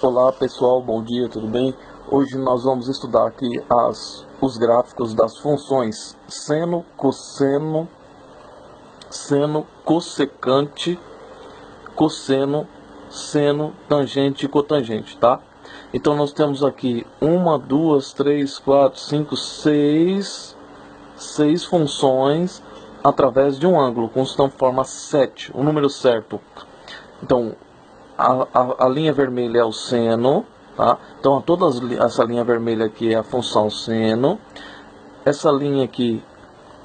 Olá pessoal, bom dia, tudo bem? Hoje nós vamos estudar aqui os gráficos das funções seno, cosseno, cossecante, cosseno, seno, tangente e cotangente, tá? Então nós temos aqui 1, 2, 3, 4, 5, 6 funções através de um ângulo, constando forma 7, o número certo. Então, a linha vermelha é o seno, tá? Então, essa linha vermelha aqui é a função seno. Essa linha aqui,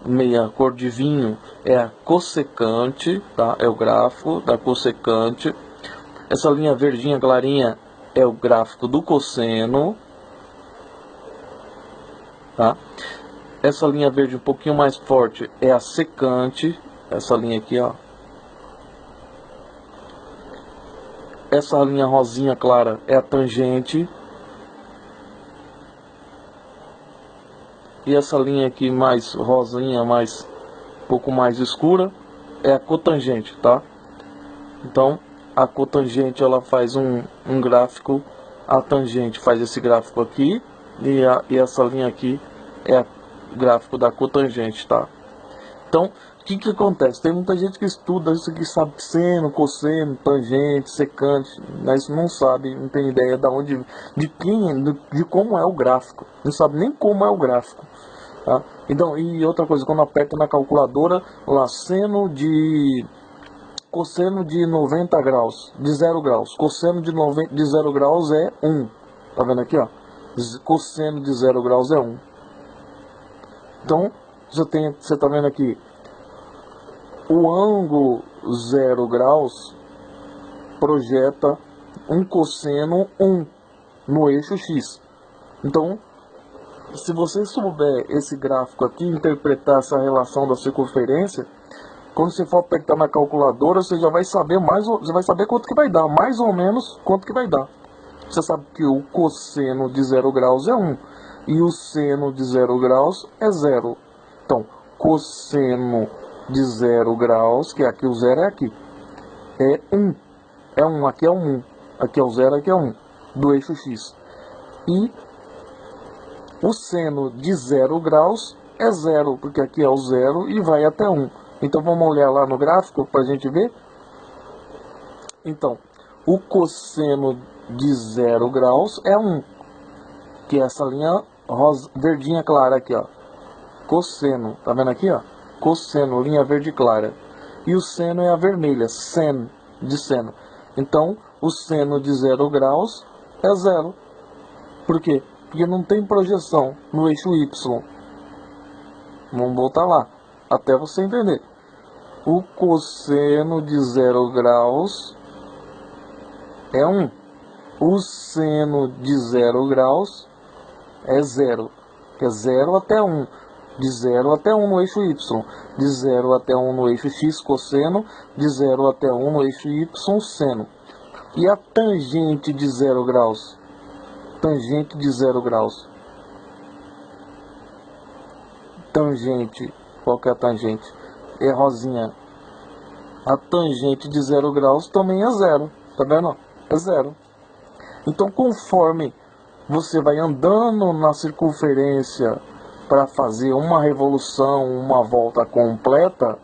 meia cor de vinho, é a cossecante, tá? É o gráfico da cossecante. Essa linha verdinha clarinha é o gráfico do cosseno, tá? Essa linha verde um pouquinho mais forte é a secante, essa linha aqui, ó. Essa linha rosinha clara é a tangente. E essa linha aqui mais rosinha, um pouco mais escura, é a cotangente, tá? Então, a cotangente ela faz um gráfico, a tangente faz esse gráfico aqui, e essa linha aqui é o gráfico da cotangente, tá? Então, o que acontece? Tem muita gente que estuda isso aqui, sabe seno, cosseno, tangente, secante, mas não sabe, não tem ideia de como é o gráfico. Não sabe nem como é o gráfico. Tá? Então, e outra coisa, quando aperta na calculadora, lá, cosseno de 90 graus, de 0 graus. Cosseno de 0 graus é 1. Tá vendo aqui, ó? Cosseno de 0 graus é 1. Então, você tá vendo aqui, o ângulo 0 graus projeta um cosseno 1 no eixo X. Então, se você souber esse gráfico aqui, interpretar essa relação da circunferência, quando você for apertar na calculadora, você já vai saber você vai saber quanto que vai dar, mais ou menos quanto que vai dar. Você sabe que o cosseno de 0 graus é 1 e o seno de 0 graus é 0. Então, cosseno de 0 graus, que aqui o 0 é aqui, é 1. É 1, aqui é 1. Aqui é o 0, aqui é 1, do eixo X. E o seno de 0 graus é 0, porque aqui é o 0 e vai até 1. Então, vamos olhar lá no gráfico para a gente ver. Então, o cosseno de 0 graus é 1, que é essa linha verdinha clara aqui, ó. Cosseno, tá vendo aqui, ó? Cosseno, linha verde clara. E o seno é a vermelha, sen, de seno. Então, o seno de 0 graus é 0. Por quê? Porque não tem projeção no eixo Y. Vamos voltar lá, até você entender. O cosseno de 0 graus é 1. O seno de 0 graus é 0. Que é 0 até 1. De 0 até 1 no eixo Y. De 0 até 1 no eixo X, cosseno. De 0 até 1 no eixo Y, seno. E a tangente de 0 graus? Tangente de 0 graus. Tangente. Qual que é a tangente? É rosinha. A tangente de 0 graus também é 0. Tá vendo? É 0. Então, conforme você vai andando na circunferência para fazer uma revolução, uma volta completa,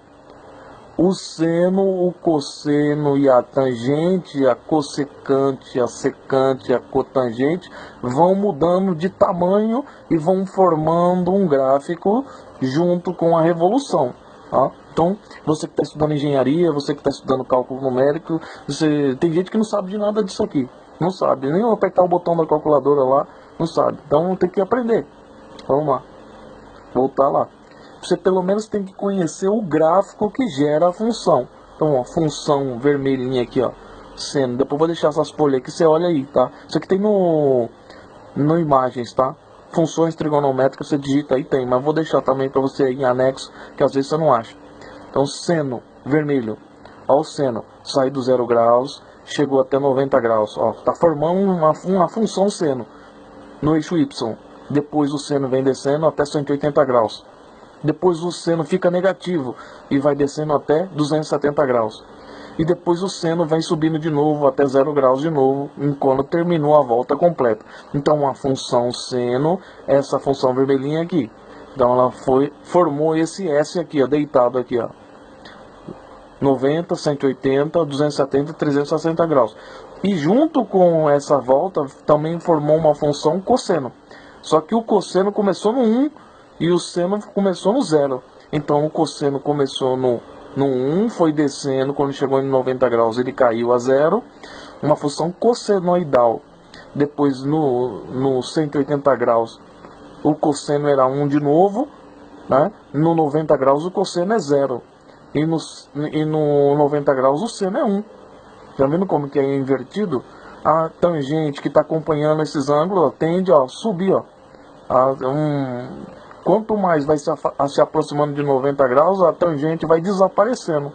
o seno, o cosseno e a tangente, a cossecante, a secante, a cotangente vão mudando de tamanho e vão formando um gráfico junto com a revolução. Tá? Então, você que está estudando engenharia, você que está estudando cálculo numérico, tem gente que não sabe de nada disso aqui. Não sabe, nem apertar o botão da calculadora lá, não sabe. Então tem que aprender. Vamos lá. Voltar lá. Você pelo menos tem que conhecer o gráfico que gera a função. Então, ó, função vermelhinha aqui, ó, seno. Depois eu vou deixar essas folhas aqui, você olha aí, tá? Isso aqui tem no imagens, tá? Funções trigonométricas, você digita aí, tem. Mas vou deixar também para você aí em anexo, que às vezes você não acha. Então, seno vermelho. Ó, o seno sai do 0 graus, chegou até 90 graus. Ó, tá formando uma função seno no eixo Y. Depois o seno vem descendo até 180 graus. Depois o seno fica negativo e vai descendo até 270 graus. e depois o seno vem subindo de novo até 0 graus de novo, quando terminou a volta completa. Então a função seno, essa função vermelhinha aqui. Então ela formou esse S aqui, ó, deitado aqui, ó. 90, 180, 270, 360 graus. E junto com essa volta também formou uma função cosseno. Só que o cosseno começou no 1 e o seno começou no 0. Então o cosseno começou no 1, foi descendo, quando chegou em 90 graus ele caiu a 0. Uma função cossenoidal. Depois no 180 graus o cosseno era 1 de novo, né? No 90 graus o cosseno é 0. E no 90 graus o seno é 1. Tá vendo como que é invertido? A tangente que está acompanhando esses ângulos, ó, tende a subir. Ó, quanto mais vai se aproximando de 90 graus, a tangente vai desaparecendo.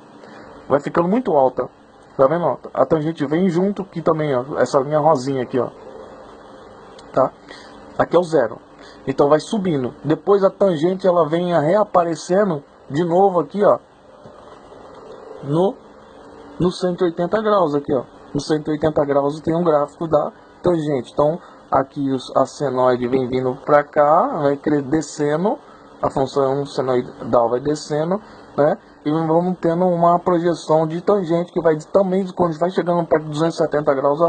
Vai ficando muito alta. Tá vendo? Ó, a tangente vem junto aqui também, ó, essa linha rosinha aqui, ó. Tá? Aqui é o 0. Então vai subindo. Depois a tangente ela vem reaparecendo de novo aqui, ó. No 180 graus aqui, ó. No 180 graus tem um gráfico da tangente. Então aqui a senoide vem vindo para cá, vai descendo, a função senoidal vai descendo, né? E vamos tendo uma projeção de tangente que vai também, quando vai chegando perto de 270 graus,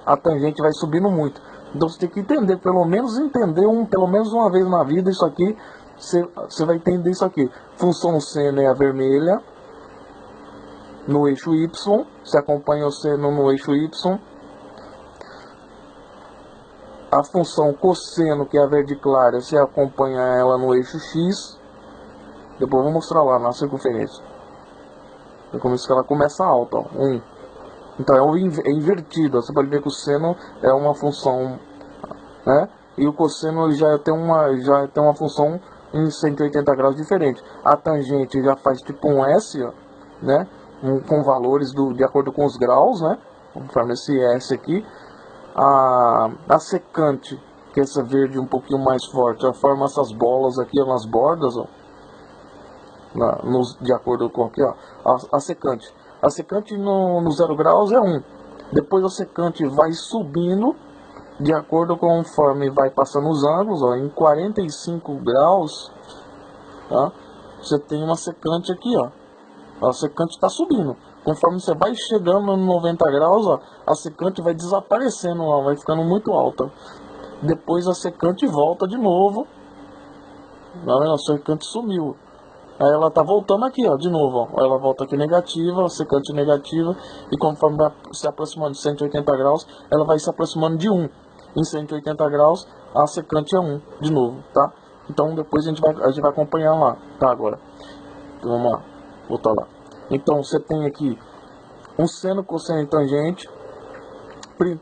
a tangente vai subindo muito. Então você tem que entender, pelo menos uma vez na vida isso aqui, você vai entender isso aqui. Função seno é a vermelha, no eixo Y, você acompanha o seno no eixo Y. A função cosseno, que é a verde clara, você acompanha ela no eixo X. Depois eu vou mostrar lá na circunferência. É como isso que ela começa alta, ó, 1. Então é invertido, você pode ver que o seno é uma função, né? E o cosseno já tem uma função em 180 graus diferente. A tangente já faz tipo um S, ó, né? Com valores de acordo com os graus, né? Conforme esse S aqui. A secante, que é essa verde um pouquinho mais forte, ela forma essas bolas aqui, ó, nas bordas, ó, de acordo com aqui, ó, a secante. A secante no 0 graus é 1. Depois a secante vai subindo de acordo conforme vai passando os ângulos, ó, em 45 graus, tá? Você tem uma secante aqui, ó. A secante está subindo. Conforme você vai chegando no 90 graus, ó, a secante vai desaparecendo, ó, vai ficando muito alta. Depois a secante volta de novo. A secante sumiu. Aí ela tá voltando aqui, ó, de novo, ó. Ela volta aqui negativa, a secante negativa. E conforme vai se aproximando de 180 graus, ela vai se aproximando de 1. Em 180 graus, a secante é 1 de novo, tá? Então depois a gente vai acompanhar lá, tá? Agora, então, vamos lá, voltar lá. Então você tem aqui um seno, cosseno e tangente,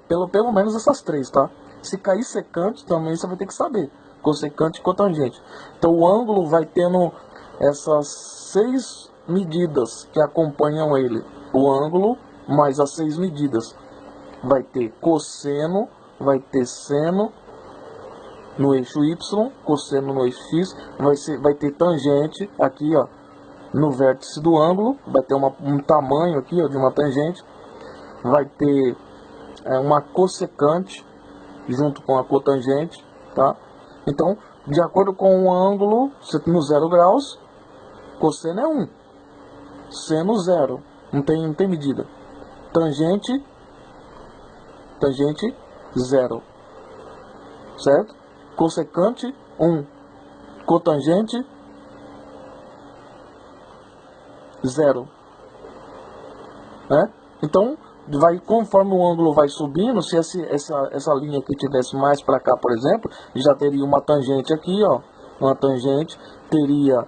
pelo menos essas três, tá? Se cair secante também você vai ter que saber, cossecante e cotangente. Então o ângulo vai tendo essas 6 medidas que acompanham ele. O ângulo mais as 6 medidas. Vai ter cosseno, vai ter seno no eixo Y, cosseno no eixo X, vai ter tangente aqui, ó, no vértice do ângulo, vai ter um tamanho aqui, ó, de uma tangente, vai ter uma cossecante junto com a cotangente, tá? Então, de acordo com o ângulo, no 0 graus, cosseno é 1, seno 0, não tem medida. Tangente 0, certo? Cossecante 1, cotangente 0, né? Então, conforme o ângulo vai subindo, se essa linha aqui tivesse mais para cá, por exemplo, já teria uma tangente aqui, ó, uma tangente, teria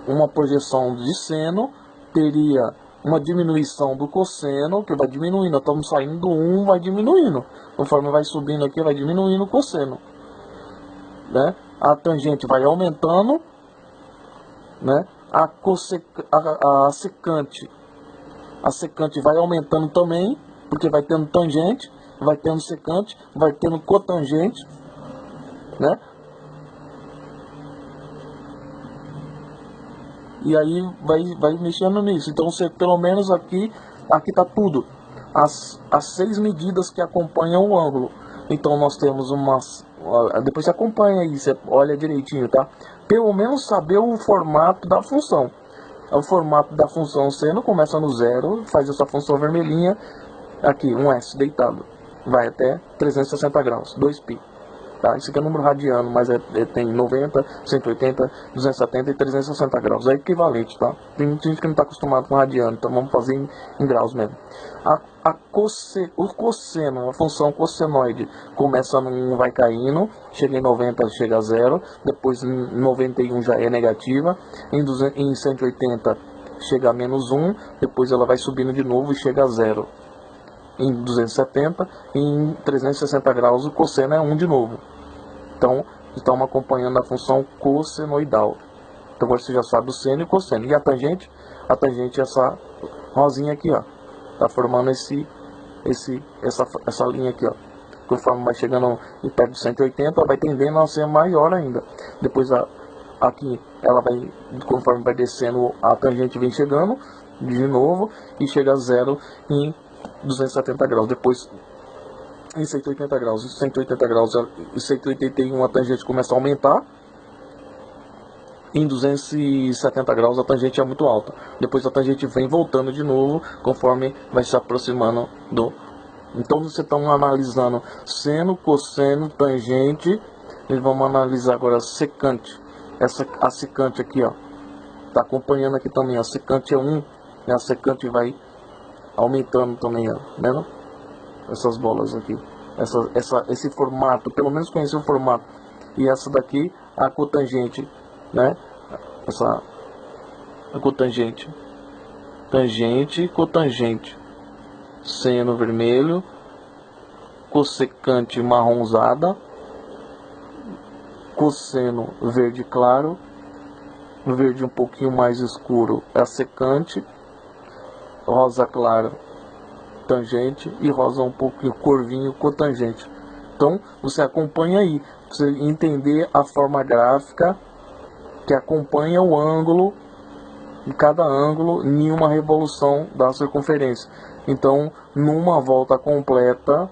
uma projeção de seno, teria uma diminuição do cosseno, que vai diminuindo, estamos saindo do 1, vai diminuindo, conforme vai subindo aqui, vai diminuindo o cosseno, né? A tangente vai aumentando, né? A secante vai aumentando também, porque vai tendo tangente, vai tendo secante, vai tendo cotangente, né? E aí vai mexendo nisso. Então você, pelo menos aqui, aqui está tudo, as 6 medidas que acompanham o ângulo. Então nós temos umas, depois você acompanha aí, você olha direitinho, tá? Pelo menos saber o formato da função. O formato da função seno começa no 0, faz essa função vermelhinha, aqui, um S deitado, vai até 360 graus, 2π. Tá? Isso aqui é número radiano, mas tem 90, 180, 270 e 360 graus. É equivalente, tá? Tem muita gente que não está acostumado com radiano, então vamos fazer em graus mesmo. O cosseno, a função cossenoide, começa no 1, vai caindo, chega em 90, chega a 0, depois em 91 já é negativa, em 180 chega a -1, depois ela vai subindo de novo e chega a 0. Em 270 e em 360 graus o cosseno é 1 de novo. Então, estamos acompanhando a função cossenoidal. Então agora você já sabe o seno e o cosseno. E a tangente é essa rosinha aqui, ó. Tá formando essa linha aqui, ó. Conforme vai chegando em perto de 180, vai tendendo a ser maior ainda. Depois aqui, ela vai, conforme vai descendo, a tangente vem chegando de novo e chega a 0 em 270 graus. Depois em 180 graus, em 180 graus e 181 a tangente começa a aumentar. Em 270 graus a tangente é muito alta. Depois a tangente vem voltando de novo conforme vai se aproximando do... Então você está analisando seno, cosseno, tangente. E vamos analisar agora a secante. A secante aqui, ó. Tá acompanhando aqui também. A secante é 1. E a secante vai aumentando também, ó. Vendo? Essas bolas aqui, esse formato, pelo menos conhecer o formato. E essa daqui, a cotangente, né? A cotangente, tangente, cotangente, seno vermelho, cossecante marronzada, cosseno verde claro, verde um pouquinho mais escuro é a secante, rosa claro tangente e rosa um pouquinho corvinho cotangente. Então você acompanha aí, pra você entender a forma gráfica que acompanha o ângulo, em cada ângulo, em uma revolução da circunferência. Então, numa volta completa,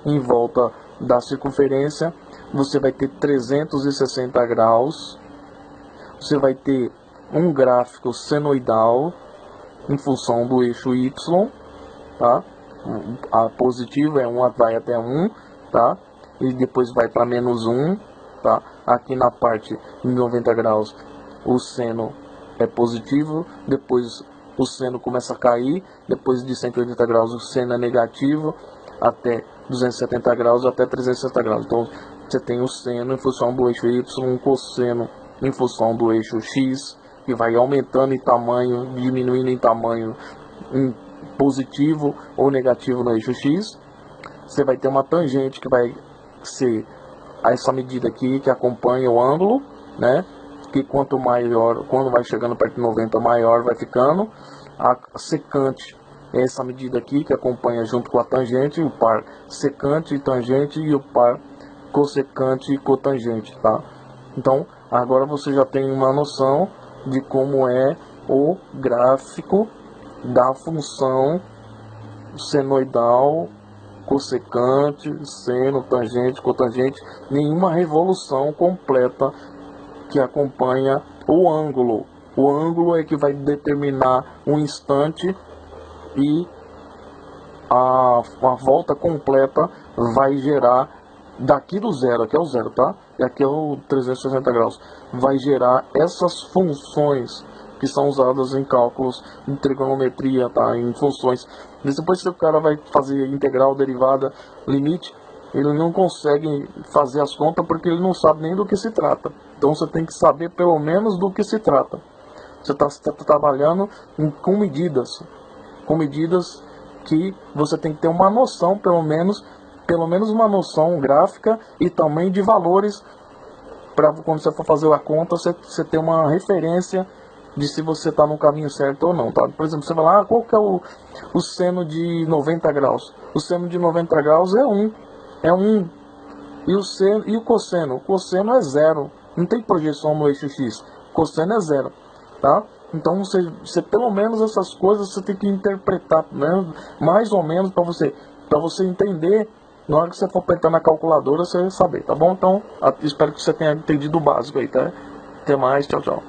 em volta da circunferência, você vai ter 360 graus, você vai ter um gráfico senoidal em função do eixo Y, tá? A positivo é 1, vai até 1, tá? E depois vai para -1, tá? Aqui na parte em 90 graus o seno é positivo, depois o seno começa a cair, depois de 180 graus o seno é negativo, até 270 graus, até 360 graus. Então você tem o seno em função do eixo Y, um cosseno em função do eixo X, que vai aumentando em tamanho, diminuindo em tamanho, em positivo ou negativo no eixo X. Você vai ter uma tangente que vai ser essa medida aqui que acompanha o ângulo, né? Que quanto maior, quando vai chegando perto de 90, maior vai ficando. A secante é essa medida aqui que acompanha junto com a tangente, o par secante e tangente e o par cossecante e cotangente, tá? Então agora você já tem uma noção de como é o gráfico da função senoidal, cossecante, seno, tangente, cotangente, nenhuma revolução completa que acompanha o ângulo. O ângulo é que vai determinar um instante e a volta completa vai gerar daqui do zero, aqui é o zero, tá? E aqui é o 360 graus. Vai gerar essas funções que são usadas em cálculos de trigonometria, tá? Em funções. Depois que o cara vai fazer integral, derivada, limite, ele não consegue fazer as contas porque ele não sabe nem do que se trata. Então você tem que saber pelo menos do que se trata. Você está trabalhando com medidas que você tem que ter uma noção, pelo menos uma noção gráfica e também de valores, para quando você for fazer a conta, você ter uma referência de se você está no caminho certo ou não, tá? Por exemplo, você vai lá, qual que é o seno de 90 graus? O seno de 90 graus é 1. É 1. E o cosseno? O cosseno é 0. Não tem projeção no eixo X. O cosseno é 0, tá? Então você pelo menos essas coisas você tem que interpretar, né? Mais ou menos para você entender. Na hora que você for apertar na calculadora, você saber, tá bom? Então, espero que você tenha entendido o básico aí, tá? Até mais, tchau, tchau.